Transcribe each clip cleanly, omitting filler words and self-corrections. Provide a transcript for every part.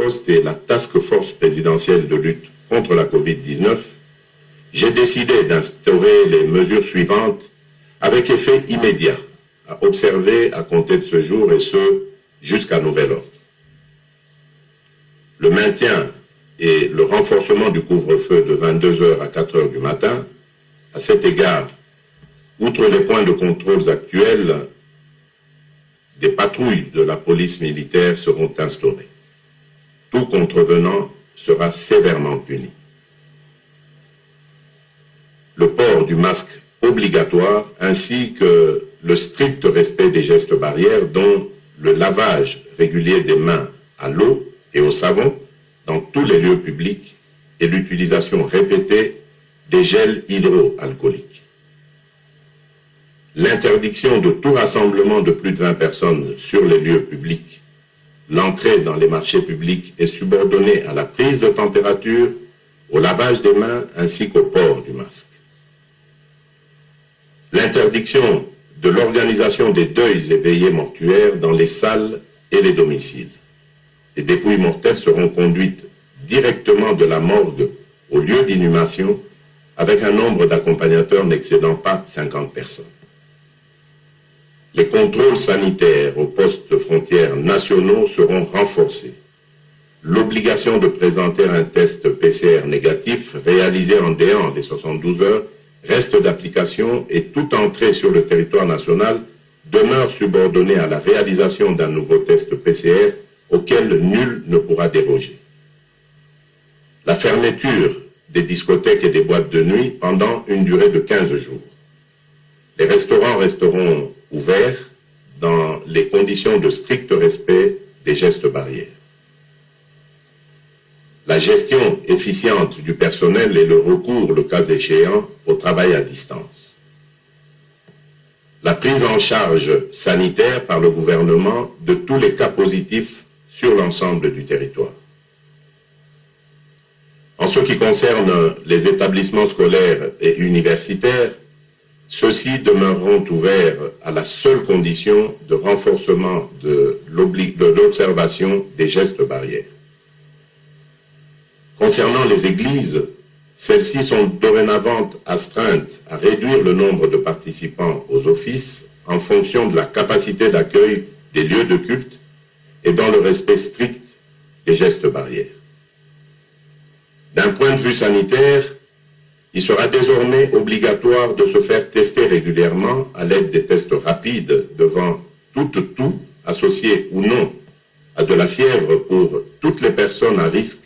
poste et la Task Force présidentielle de lutte contre la Covid-19, j'ai décidé d'instaurer les mesures suivantes avec effet immédiat à observer à compter de ce jour et ce jusqu'à nouvel ordre. Le maintien et le renforcement du couvre-feu de 22h à 4h du matin. À cet égard, outre les points de contrôle actuels, des patrouilles de la police militaire seront instaurées. Tout contrevenant sera sévèrement puni. Le port du masque obligatoire ainsi que le strict respect des gestes barrières, dont le lavage régulier des mains à l'eau et au savon dans tous les lieux publics et l'utilisation répétée des gels hydroalcooliques. L'interdiction de tout rassemblement de plus de 20 personnes sur les lieux publics. L'entrée dans les marchés publics est subordonnée à la prise de température, au lavage des mains ainsi qu'au port du masque. L'interdiction de l'organisation des deuils et veillées mortuaires dans les salles et les domiciles. Les dépouilles mortelles seront conduites directement de la morgue au lieu d'inhumation avec un nombre d'accompagnateurs n'excédant pas 50 personnes. Les contrôles sanitaires aux postes frontières nationaux seront renforcés. L'obligation de présenter un test PCR négatif réalisé en dehors des 72 heures reste d'application et toute entrée sur le territoire national demeure subordonnée à la réalisation d'un nouveau test PCR auquel nul ne pourra déroger. La fermeture des discothèques et des boîtes de nuit pendant une durée de 15 jours. Les restaurants resteront ouverts dans les conditions de strict respect des gestes barrières. La gestion efficiente du personnel et le recours, le cas échéant, au travail à distance. La prise en charge sanitaire par le gouvernement de tous les cas positifs sur l'ensemble du territoire. En ce qui concerne les établissements scolaires et universitaires, ceux-ci demeureront ouverts à la seule condition de renforcement de l'observation des gestes barrières. Concernant les églises, celles-ci sont dorénavant astreintes à réduire le nombre de participants aux offices en fonction de la capacité d'accueil des lieux de culte et dans le respect strict des gestes barrières. D'un point de vue sanitaire, il sera désormais obligatoire de se faire tester régulièrement à l'aide des tests rapides devant tout associé ou non à de la fièvre pour toutes les personnes à risque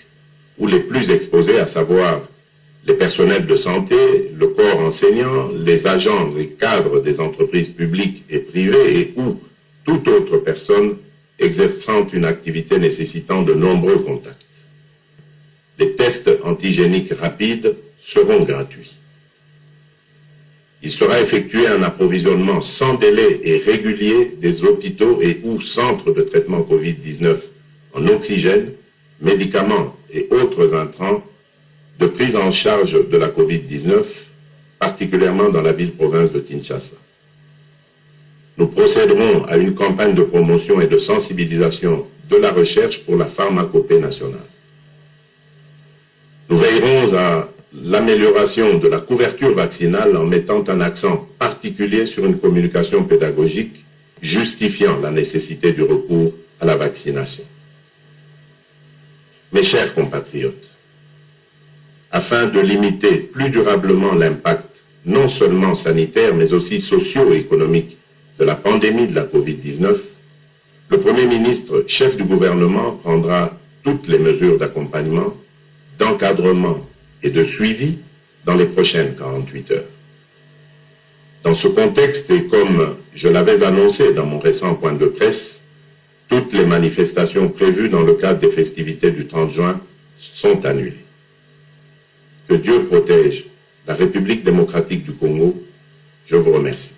ou les plus exposés, à savoir les personnels de santé, le corps enseignant, les agents et cadres des entreprises publiques et privées et ou toute autre personne exerçant une activité nécessitant de nombreux contacts. Les tests antigéniques rapides seront gratuits. Il sera effectué un approvisionnement sans délai et régulier des hôpitaux et ou centres de traitement Covid-19 en oxygène, médicaments et autres intrants de prise en charge de la Covid-19, particulièrement dans la ville-province de Kinshasa. Nous procéderons à une campagne de promotion et de sensibilisation de la recherche pour la pharmacopée nationale. Nous veillerons à l'amélioration de la couverture vaccinale en mettant un accent particulier sur une communication pédagogique justifiant la nécessité du recours à la vaccination. Mes chers compatriotes, afin de limiter plus durablement l'impact non seulement sanitaire mais aussi socio-économique de la pandémie de la Covid-19, le Premier ministre, chef du gouvernement, prendra toutes les mesures d'accompagnement, d'encadrement et de suivi dans les prochaines 48 heures. Dans ce contexte, et comme je l'avais annoncé dans mon récent point de presse, toutes les manifestations prévues dans le cadre des festivités du 30 juin sont annulées. Que Dieu protège la République démocratique du Congo. Je vous remercie.